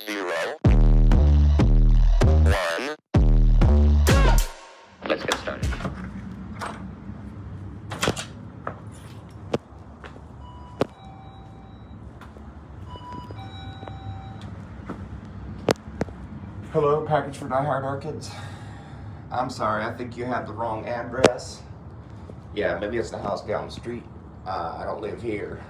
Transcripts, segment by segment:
0, 1. Let's get started. Hello, package for Die Hard Orchids. I'm sorry, I think you have the wrong address. Yeah, maybe it's the house down the street. I don't live here.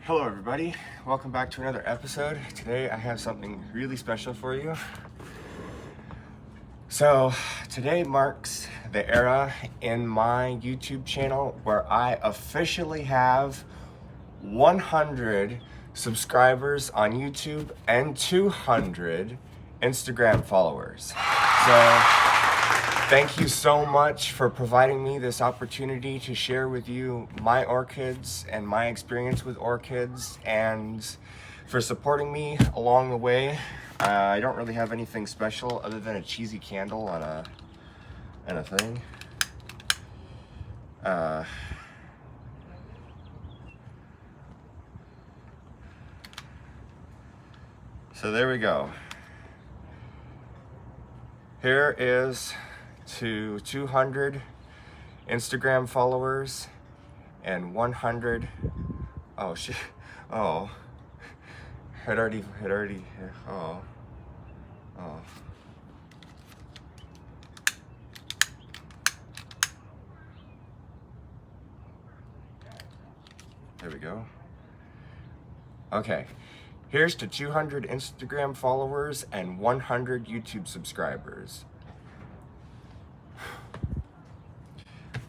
Hello everybody, welcome back to another episode. Today I have something really special for you. So today marks the era in my YouTube channel where I officially have 100 subscribers on YouTube and 200 Instagram followers. So thank you so much for providing me this opportunity to share with you my orchids and my experience with orchids, and for supporting me along the way. I don't really have anything special other than a cheesy candle and a thing. So there we go. Here is to 200 Instagram followers and 100. Oh shit! Oh, it already. Oh. There we go. Okay. Here's to 200 Instagram followers and 100 YouTube subscribers.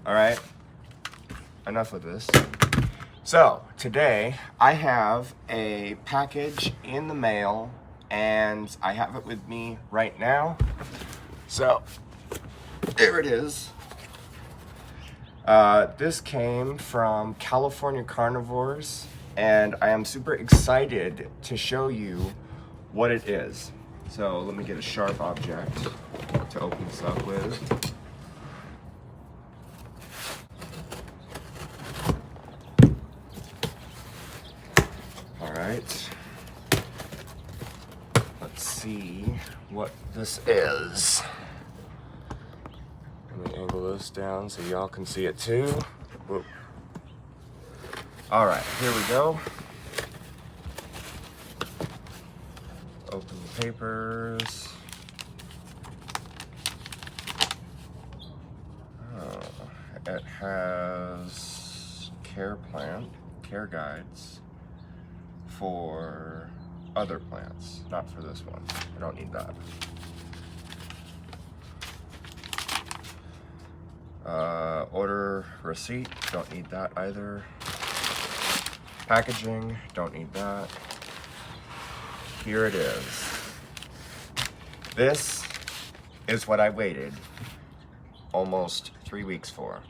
All right, enough of this. So today I have a package in the mail and I have it with me right now. So there it is. This came from California Carnivores, and I am super excited to show you what it is. So let me get a sharp object to open this up with. All right, let's see what this is. Let me angle this down so y'all can see it too. Whoop. All right, here we go. Open the papers. Oh, it has care guides for other plants, not for this one. I don't need that. Order receipt, don't need that either. Packaging, don't need that. Here it is. This is what I waited almost 3 weeks for.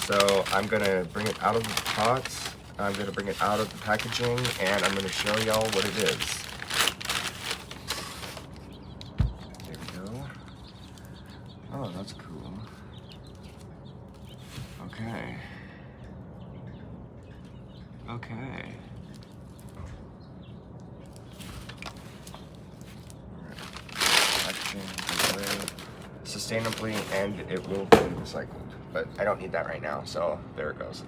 So I'm gonna bring it out of the pot, I'm gonna bring it out of the packaging, and I'm gonna show y'all what it is. There we go. Oh, that's cool. Okay. Okay. Packaging sustainably, and it will be recycled. But I don't need that right now, so there it goes.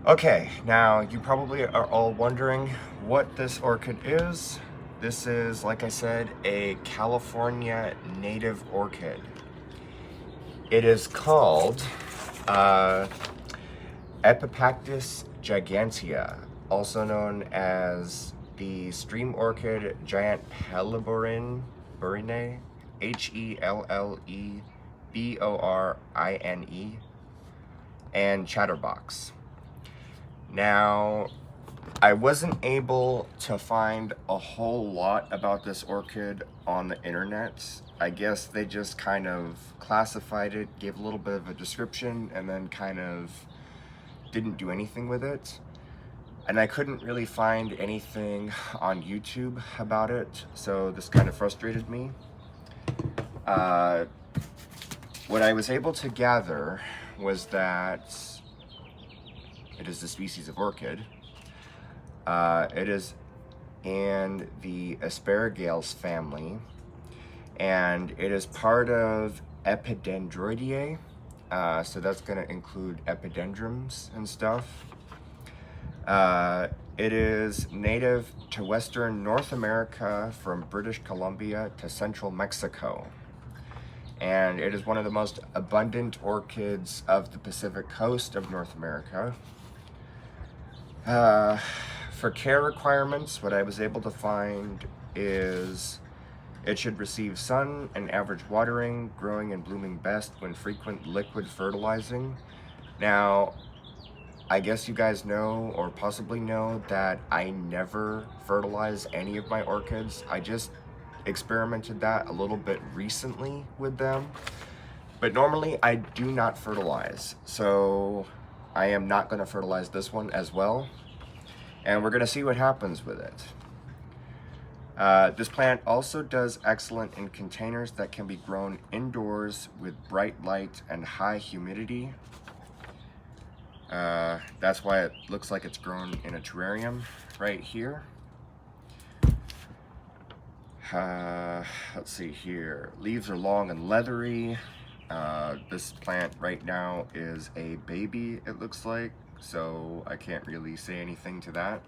Okay, now you probably are all wondering what this orchid is. This is, like I said, a California native orchid. It is called Epipactis gigantea, also known as the stream orchid giant Helleborine, Helleborini, and chatterbox. Now, I wasn't able to find a whole lot about this orchid on the internet. I guess they just kind of classified it, gave a little bit of a description, and then kind of didn't do anything with it. And I couldn't really find anything on YouTube about it, so this kind of frustrated me. what I was able to gather was that it is the species of orchid. It is in the Asparagales family, and it is part of Epidendroideae. So that's going to include epidendrums and stuff. It is native to Western North America from British Columbia to central Mexico. And it is one of the most abundant orchids of the Pacific coast of North America. For care requirements, what I was able to find is it should receive sun and average watering, growing and blooming best when frequent liquid fertilizing. Now, I guess you guys know, or possibly know, that I never fertilize any of my orchids. I just experimented that a little bit recently with them. But normally I do not fertilize. So I am not going to fertilize this one as well. And we're going to see what happens with it. This plant also does excellent in containers that can be grown indoors with bright light and high humidity. That's why it looks like it's grown in a terrarium right here. Let's see here. Leaves are long and leathery. This plant right now is a baby, it looks like, so I can't really say anything to that.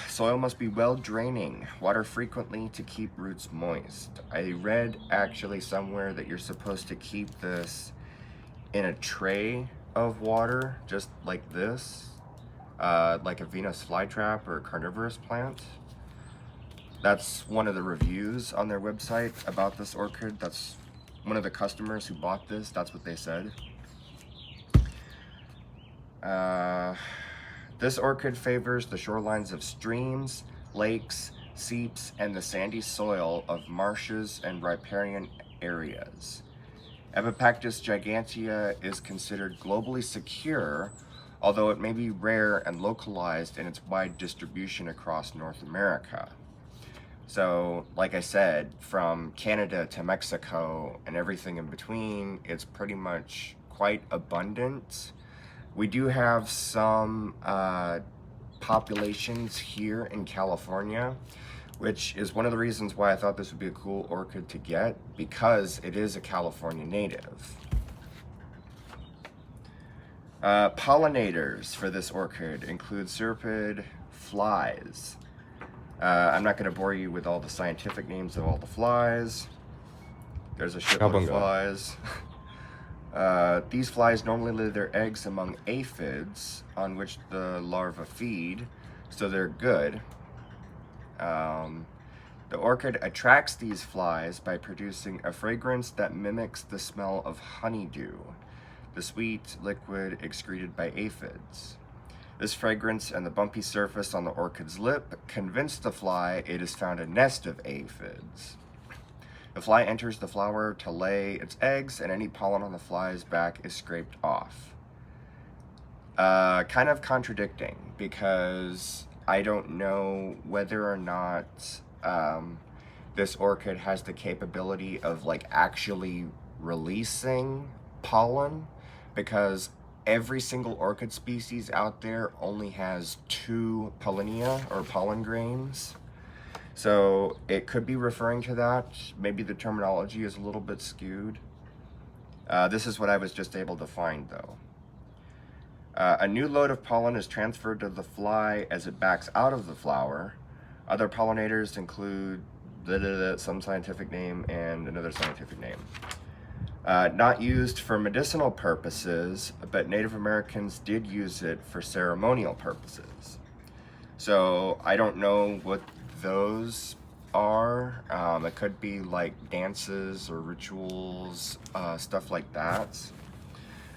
Soil must be well draining. Water frequently to keep roots moist. I read actually somewhere that you're supposed to keep this in a tray of water, just like this, like a Venus flytrap or a carnivorous plant. That's one of the reviews on their website about this orchid. That's one of the customers who bought this. That's what they said. This orchid favors the shorelines of streams, lakes, seeps, and the sandy soil of marshes and riparian areas. Epipactis gigantea is considered globally secure, although it may be rare and localized in its wide distribution across North America. So, like I said, from Canada to Mexico and everything in between, it's pretty much quite abundant. We do have some populations here in California, which is one of the reasons why I thought this would be a cool orchid to get, because it is a California native. Pollinators for this orchid include cirriped flies. I'm not going to bore you with all the scientific names of all the flies. There's a shitload of flies. These flies normally lay their eggs among aphids on which the larvae feed, so they're good. The orchid attracts these flies by producing a fragrance that mimics the smell of honeydew, the sweet liquid excreted by aphids. This fragrance and the bumpy surface on the orchid's lip convince the fly it has found a nest of aphids. The fly enters the flower to lay its eggs, and any pollen on the fly's back is scraped off. Kind of contradicting, because I don't know whether or not this orchid has the capability of like actually releasing pollen, because every single orchid species out there only has 2 pollinia or pollen grains. So it could be referring to that. Maybe the terminology is a little bit skewed. This is what I was just able to find though. A new load of pollen is transferred to the fly as it backs out of the flower. Other pollinators include some scientific name and another scientific name. Not used for medicinal purposes, but Native Americans did use it for ceremonial purposes. So I don't know what those are. It could be like dances or rituals, stuff like that.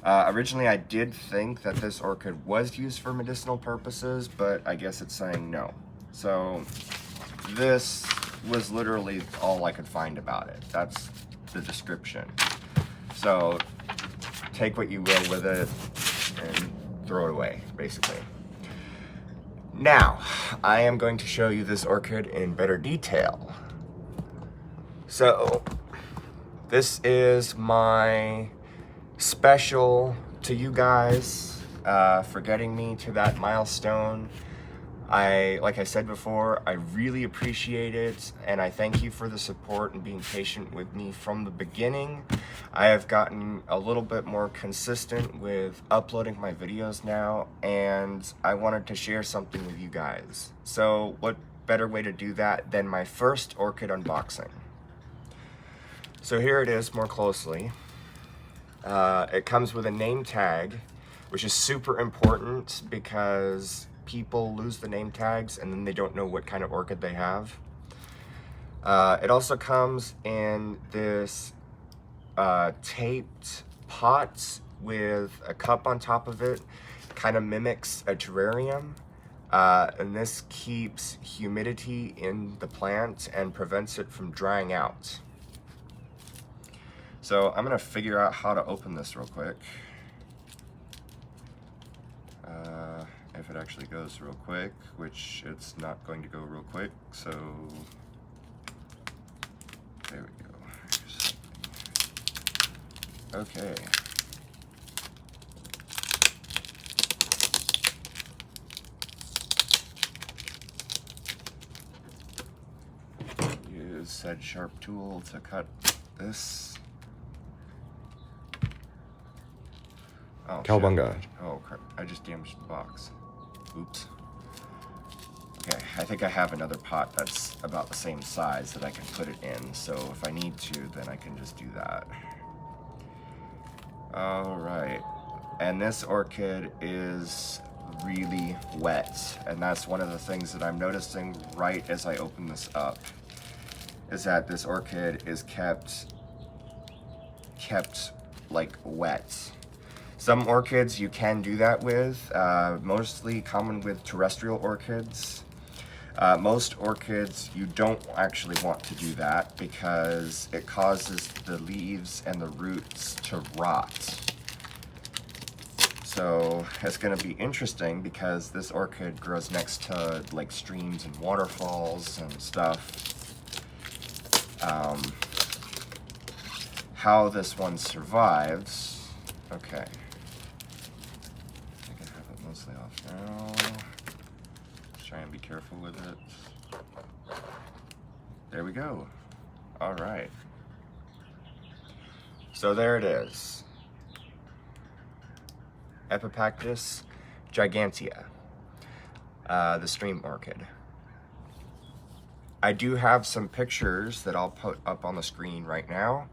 Originally I did think that this orchid was used for medicinal purposes, but I guess it's saying no. So this was literally all I could find about it. That's the description. So take what you will with it and throw it away, basically. Now, I am going to show you this orchid in better detail. So, This is my special to you guys for getting me to that milestone. Like I said before, I really appreciate it, and I thank you for the support and being patient with me from the beginning. I have gotten a little bit more consistent with uploading my videos now, and I wanted to share something with you guys. So what better way to do that than my first orchid unboxing? So here it is more closely. It comes with a name tag, which is super important because people lose the name tags and then they don't know what kind of orchid they have. It also comes in this taped pot with a cup on top of it. Kind of mimics a terrarium. And this keeps humidity in the plant and prevents it from drying out. So I'm gonna figure out how to open this real quick. If it actually goes real quick, which it's not going to go real quick, so there we go. Okay. Use said sharp tool to cut this. Oh, Cowabunga. Oh crap, I just damaged the box. Oops. Okay, I think I have another pot that's about the same size that I can put it in, so if I need to, then I can just do that. Alright, and this orchid is really wet, and that's one of the things that I'm noticing right as I open this up, is that this orchid is kept like wet. Some orchids you can do that with, mostly common with terrestrial orchids. Most orchids you don't actually want to do that because it causes the leaves and the roots to rot. So it's going to be interesting because this orchid grows next to like streams and waterfalls and stuff. How this one survives, okay. Mostly off now. Let's try and be careful with it. There we go. All right. So there it is. Epipactis gigantea, the stream orchid. I do have some pictures that I'll put up on the screen right now.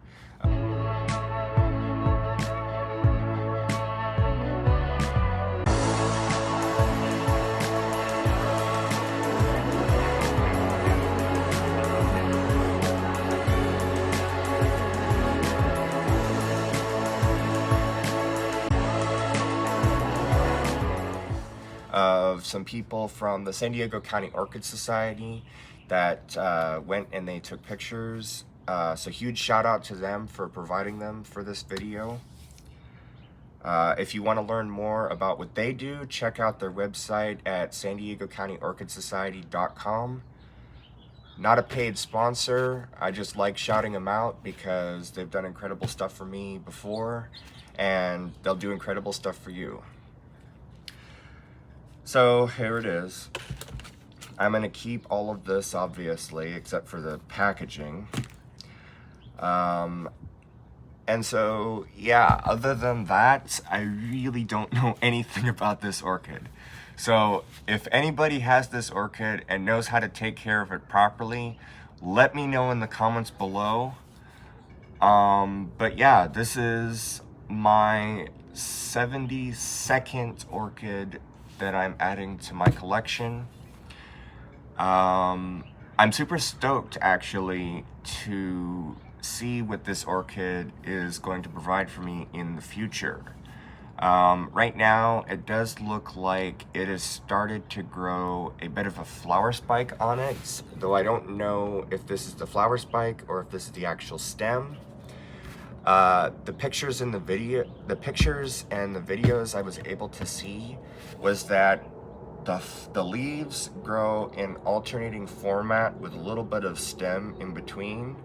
Of some people from the San Diego County Orchid Society that went and they took pictures. So huge shout out to them for providing them for this video. If you want to learn more about what they do, check out their website at san diego county orchid society.com. Not a paid sponsor, I just like shouting them out because they've done incredible stuff for me before and they'll do incredible stuff for you. So here it is. I'm gonna keep all of this obviously, except for the packaging. And so, yeah, other than that, I really don't know anything about this orchid. So if anybody has this orchid and knows how to take care of it properly, let me know in the comments below. But yeah, this is my 72nd orchid that I'm adding to my collection. I'm super stoked actually to see what this orchid is going to provide for me in the future. Right now it does look like it has started to grow a bit of a flower spike on it, though I don't know if this is the flower spike or if this is the actual stem. The pictures and the videos I was able to see was that the leaves grow in alternating format with a little bit of stem in between,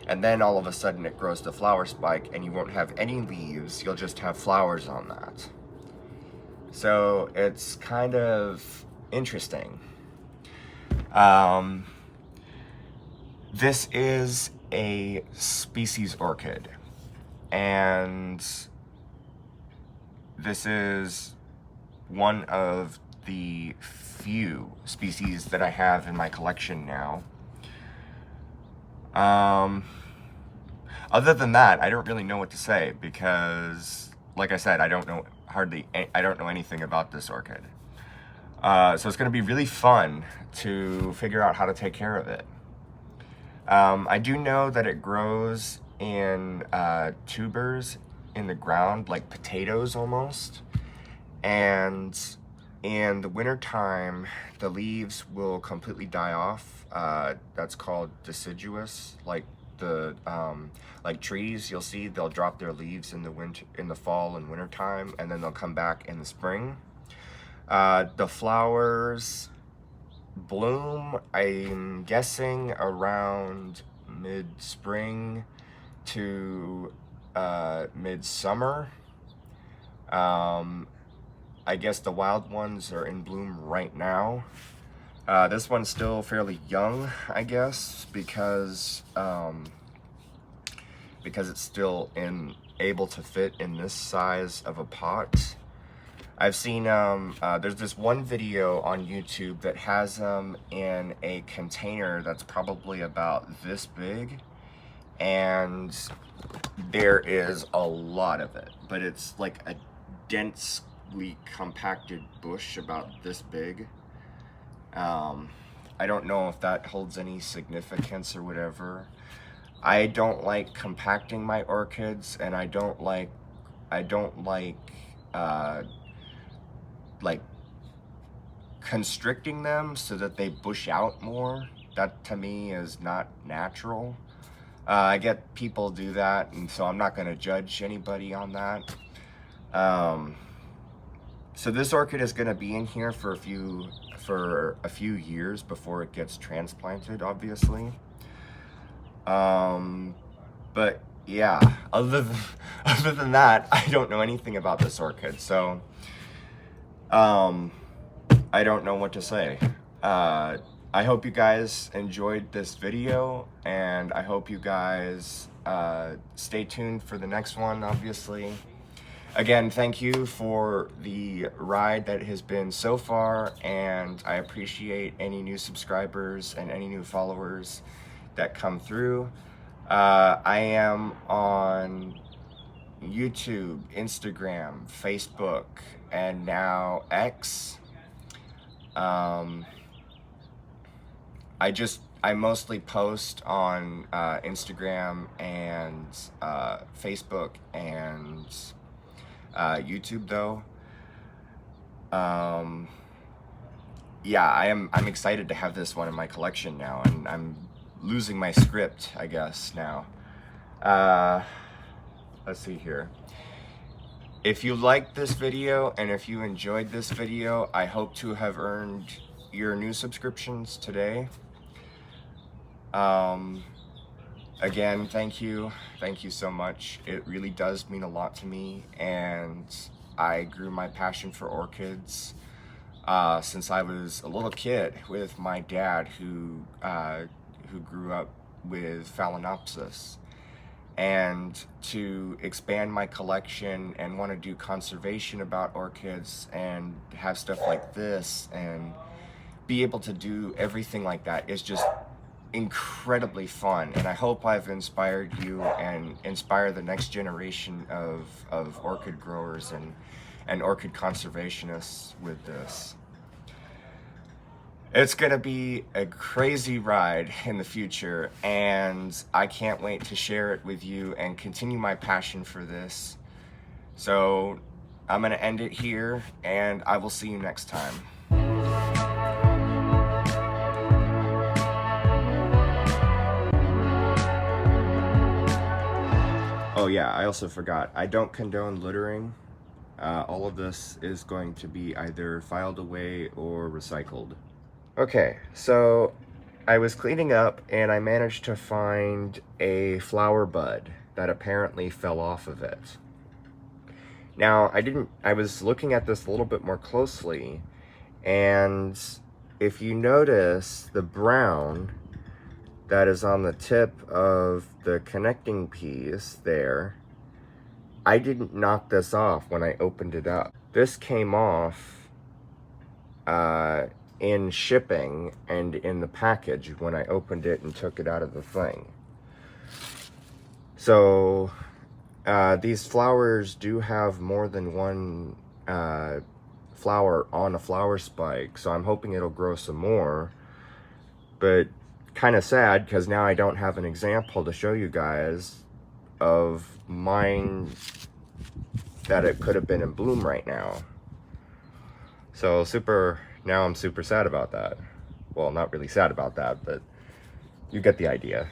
and then all of a sudden it grows to flower spike and you won't have any leaves, you'll just have flowers on that. So it's kind of interesting. This is a species orchid, and this is one of the few species that I have in my collection now. Other than that, I don't really know what to say because, like I said, I don't know anything about this orchid. So it's going to be really fun to figure out how to take care of it. I do know that it grows in tubers in the ground, like potatoes almost. And in the winter time, the leaves will completely die off. That's called deciduous. Like the like trees, you'll see they'll drop their leaves in the winter, in the fall and winter time, and then they'll come back in the spring. The flowers bloom, I'm guessing, around mid-spring to mid-summer. I guess the wild ones are in bloom right now. This one's still fairly young, I guess, because it's still able to fit in this size of a pot. I've seen, there's this one video on YouTube that has them in a container that's probably about this big, and there is a lot of it, but it's like a densely compacted bush about this big. I don't know if that holds any significance or whatever. I don't like compacting my orchids, and I don't like constricting them so that they bush out more. That to me is not natural. I get people do that, and so I'm not going to judge anybody on that. So this orchid is going to be in here for a few years before it gets transplanted, obviously. But yeah, other than that, I don't know anything about this orchid, so I don't know what to say. I hope you guys enjoyed this video, and I hope you guys stay tuned for the next one, obviously. Again, thank you for the ride that has been so far, and I appreciate any new subscribers and any new followers that come through. I am on YouTube, Instagram, Facebook, and now X. I mostly post on Instagram and Facebook and YouTube though. Yeah, I'm excited to have this one in my collection now, and I'm losing my script, I guess, now. Let's see here. If you liked this video and if you enjoyed this video, I hope to have earned your new subscriptions today. Again, thank you so much. It really does mean a lot to me, and I grew my passion for orchids since I was a little kid with my dad, who grew up with Phalaenopsis. And to expand my collection and want to do conservation about orchids and have stuff like this and be able to do everything like that is just incredibly fun. And I hope I've inspired you and inspire the next generation of orchid growers and orchid conservationists with this. It's gonna be a crazy ride in the future, and I can't wait to share it with you and continue my passion for this. So I'm gonna end it here, and I will see you next time. Oh yeah, I also forgot, I don't condone littering. All of this is going to be either filed away or recycled. Okay, so I was cleaning up and I managed to find a flower bud that apparently fell off of it. Now, I was looking at this a little bit more closely, and if you notice the brown that is on the tip of the connecting piece there, I didn't knock this off when I opened it up. This came off in shipping and in the package when I opened it and took it out of the thing. So these flowers do have more than one flower on a flower spike, so I'm hoping it'll grow some more. But kind of sad because now I don't have an example to show you guys of mine that it could have been in bloom right now. So now I'm super sad about that. Well, not really sad about that, but you get the idea.